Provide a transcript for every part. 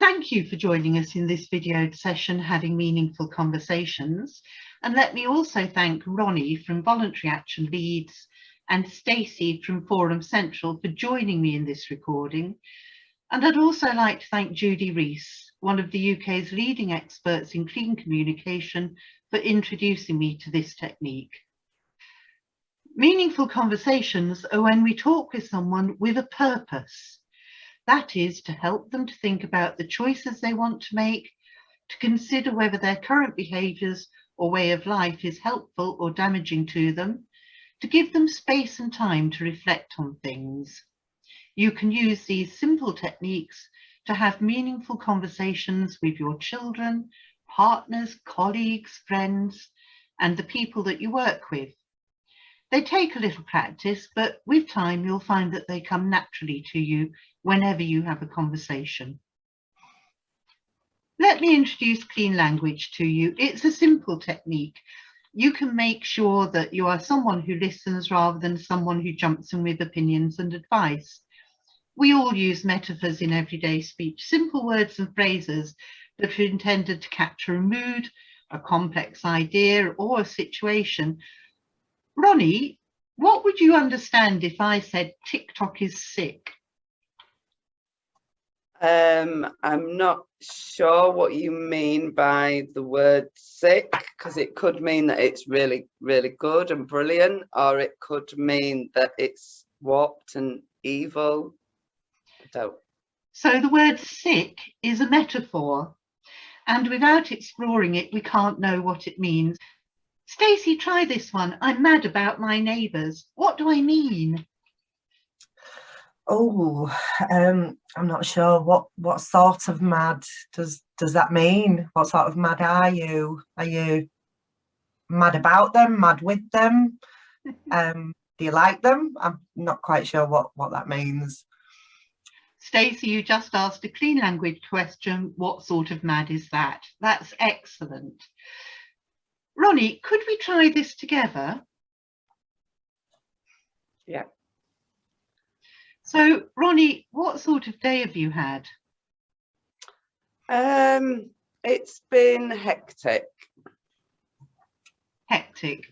Thank you for joining us in this video session, Having Meaningful Conversations. And let me also thank Ronnie from Voluntary Action Leeds and Stacey from Forum Central for joining me in this recording. And I'd also like to thank Judy Rees, one of the UK's leading experts in clean communication, for introducing me to this technique. Meaningful conversations are when we talk with someone with a purpose. That is, to help them to think about the choices they want to make, to consider whether their current behaviours or way of life is helpful or damaging to them, to give them space and time to reflect on things. You can use these simple techniques to have meaningful conversations with your children, partners, colleagues, friends, and the people that you work with. They take a little practice, but with time you'll find that they come naturally to you whenever you have a conversation. Let me introduce clean language to you. It's a simple technique. You can make sure that you are someone who listens rather than someone who jumps in with opinions and advice. We all use metaphors in everyday speech, simple words and phrases that are intended to capture a mood, a complex idea, or a situation. Ronnie, what would you understand if I said TikTok is sick? I'm not sure what you mean by the word sick, because it could mean that it's really, really good and brilliant, or it could mean that it's warped and evil. So the word sick is a metaphor, and without exploring it, we can't know what it means. Stacey, try this one. I'm mad about my neighbours. What do I mean? Oh, I'm not sure. What sort of mad does that mean? What sort of mad are you? Are you mad about them? Mad with them? Do you like them? I'm not quite sure what that means. Stacey, you just asked a clean language question. What sort of mad is that? That's excellent. Ronnie, could we try this together? Yeah. So, Ronnie, what sort of day have you had? It's been hectic. Hectic.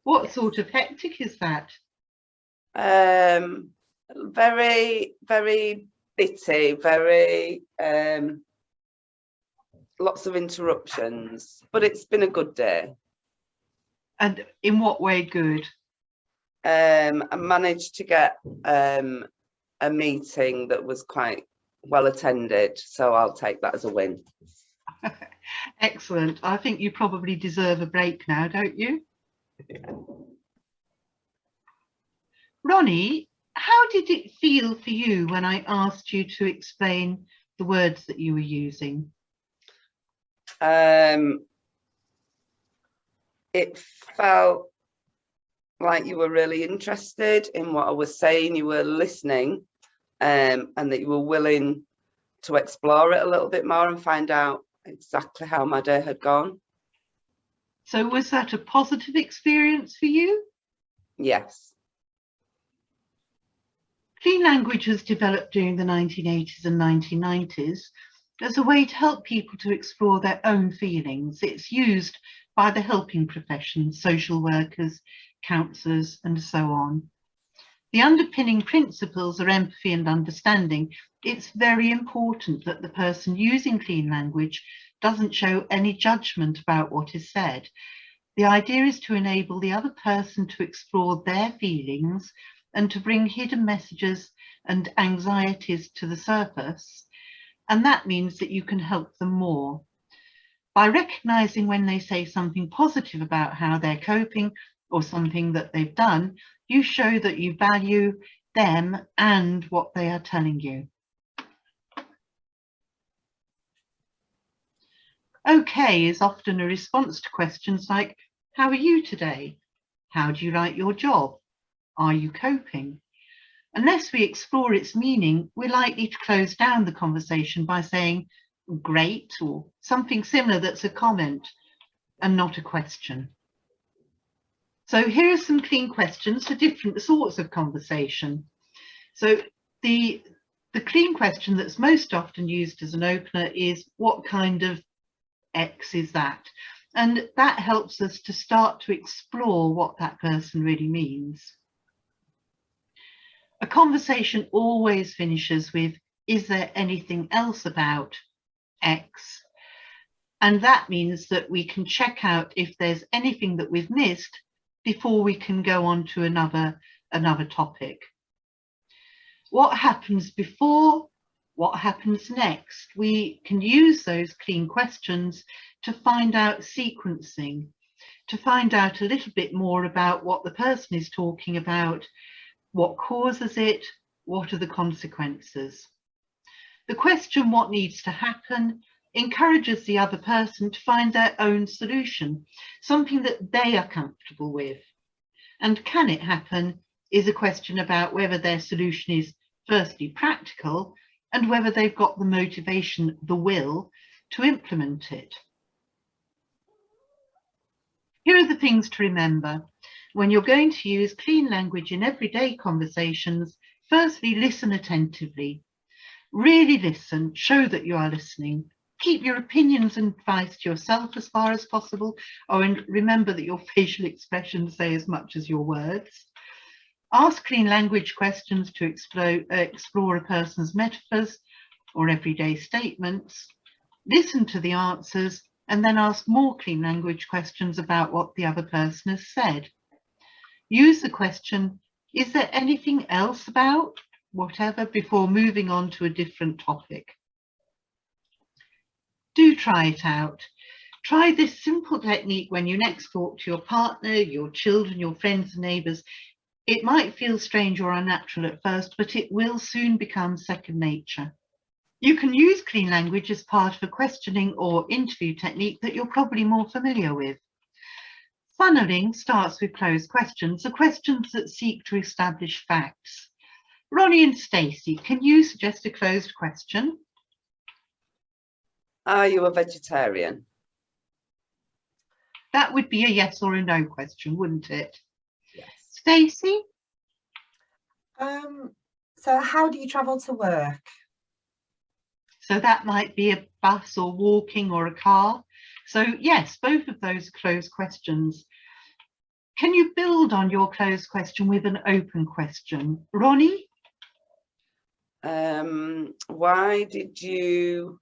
What sort of hectic is that? Very, very bitty, very lots of interruptions, but it's been a good day. And in what way good? I managed to get a meeting that was quite well attended, so I'll take that as a win. Excellent. I think you probably deserve a break now, don't you? Yeah. Ronnie, how did it feel for you when I asked you to explain the words that you were using? It felt like you were really interested in what I was saying, you were listening, and that you were willing to explore it a little bit more and find out exactly how my day had gone. So was that a positive experience for you? Yes. Clean language was developed during the 1980s and 1990s as a way to help people to explore their own feelings. It's used by the helping professions, social workers, counsellors, and so on. The underpinning principles are empathy and understanding. It's very important that the person using clean language doesn't show any judgment about what is said. The idea is to enable the other person to explore their feelings and to bring hidden messages and anxieties to the surface. And that means that you can help them more. By recognising when they say something positive about how they're coping or something that they've done, you show that you value them and what they are telling you. Okay is often a response to questions like, how are you today? How do you like your job? Are you coping? Unless we explore its meaning, we're likely to close down the conversation by saying, great, or something similar that's a comment and not a question. So here are some clean questions for different sorts of conversation. So the The clean question that's most often used as an opener is, what kind of X is that? And that helps us to start to explore what that person really means. A conversation always finishes with, is there anything else about X? And that means that we can check out if there's anything that we've missed before we can go on to another topic. What happens before? What happens next? We can use those clean questions to find out sequencing, to find out a little bit more about what the person is talking about, what causes it, what are the consequences. The question, what needs to happen, encourages the other person to find their own solution, something that they are comfortable with. And can it happen is a question about whether their solution is firstly practical and whether they've got the motivation, the will to implement it. Here are the things to remember. When you're going to use clean language in everyday conversations, firstly, listen attentively. Really listen, show that you are listening. Keep your opinions and advice to yourself as far as possible, and remember that your facial expressions say as much as your words. Ask clean language questions to explore a person's metaphors or everyday statements. Listen to the answers and then ask more clean language questions about what the other person has said. Use the question, is there anything else about whatever, before moving on to a different topic. Do try it out. Try this simple technique when you next talk to your partner, your children, your friends and neighbours. It might feel strange or unnatural at first, but it will soon become second nature. You can use clean language as part of a questioning or interview technique that you're probably more familiar with. Funneling starts with closed questions, the questions that seek to establish facts. Ronnie and Stacey, can you suggest a closed question? Are you a vegetarian? That would be a yes or a no question, wouldn't it? Yes. Stacey? So how do you travel to work? So that might be a bus or walking or a car. So yes, both of those are closed questions. Can you build on your closed question with an open question? Ronnie? Why did you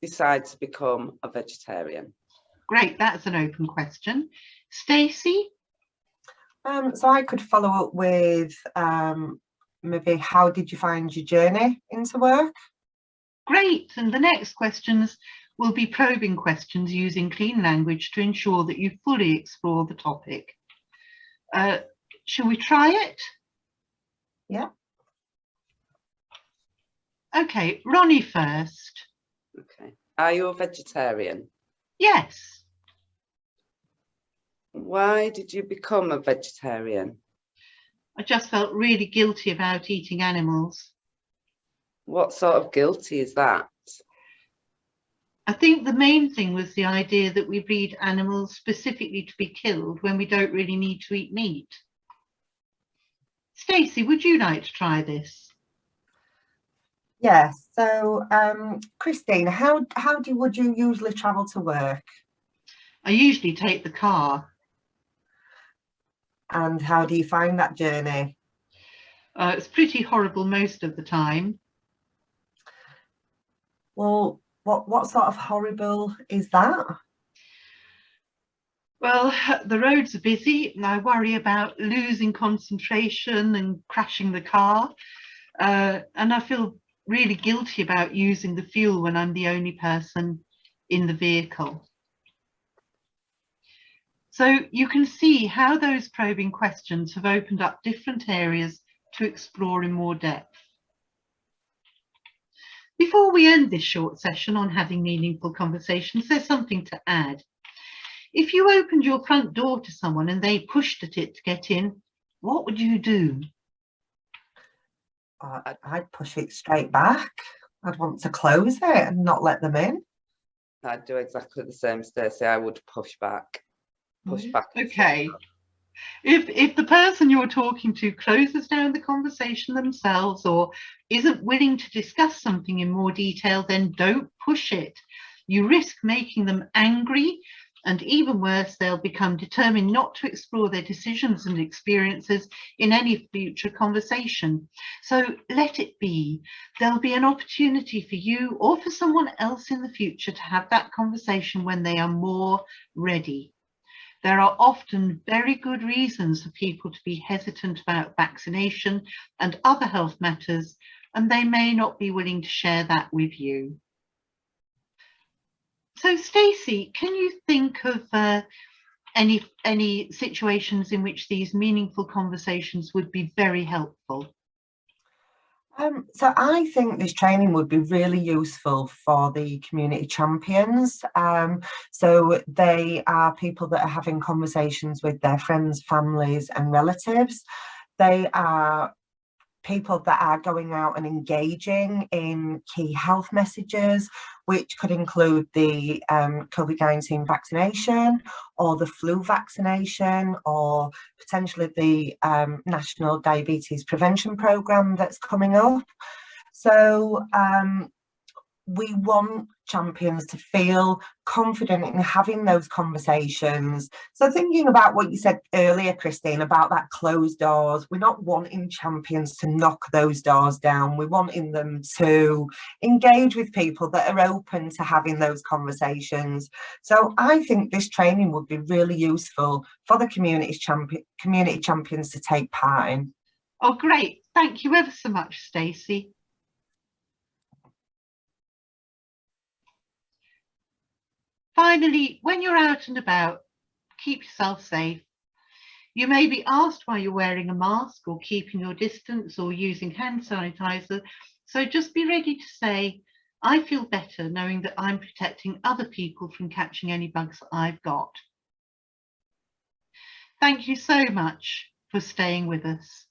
decide to become a vegetarian? Great, that's an open question. Stacey? So I could follow up with maybe how did you find your journey into work? Great, and the next questions will be probing questions using clean language to ensure that you fully explore the topic. Shall we try it? Yeah. Okay, Ronnie first. Okay. Are you a vegetarian? Yes. Why did you become a vegetarian? I just felt really guilty about eating animals. What sort of guilty is that? I think the main thing was the idea that we breed animals specifically to be killed when we don't really need to eat meat. Stacey, would you like to try this? Yes. So Christine, would you usually travel to work? I usually take the car. And how do you find that journey? It's pretty horrible most of the time. Well, what sort of horrible is that? Well, the roads are busy and I worry about losing concentration and crashing the car. And I feel really guilty about using the fuel when I'm the only person in the vehicle. So you can see how those probing questions have opened up different areas to explore in more depth. Before we end this short session on having meaningful conversations, there's something to add. If you opened your front door to someone and they pushed at it to get in, what would you do? I'd push it straight back. I'd want to close it and not let them in. I'd do exactly the same, Stacey. I would push back. Push back. Okay. If the person you're talking to closes down the conversation themselves or isn't willing to discuss something in more detail, then don't push it. You risk making them angry, and even worse, they'll become determined not to explore their decisions and experiences in any future conversation. So let it be. There'll be an opportunity for you or for someone else in the future to have that conversation when they are more ready. There are often very good reasons for people to be hesitant about vaccination and other health matters, and they may not be willing to share that with you. So, Stacey, can you think of any situations in which these meaningful conversations would be very helpful? So I think this training would be really useful for the community champions. So they are people that are having conversations with their friends, families and relatives. They are people that are going out and engaging in key health messages, which could include the COVID-19 vaccination or the flu vaccination, or potentially the National Diabetes Prevention Programme that's coming up. So we want champions to feel confident in having those conversations. So thinking about what you said earlier, Christine, about that closed doors, we're not wanting champions to knock those doors down. We're wanting them to engage with people that are open to having those conversations. So I think this training would be really useful for the community champions to take part in. Oh, great. Thank you ever so much, Stacey. Finally, when you're out and about, keep yourself safe. You may be asked why you're wearing a mask or keeping your distance or using hand sanitizer, so just be ready to say, I feel better knowing that I'm protecting other people from catching any bugs that I've got. Thank you so much for staying with us.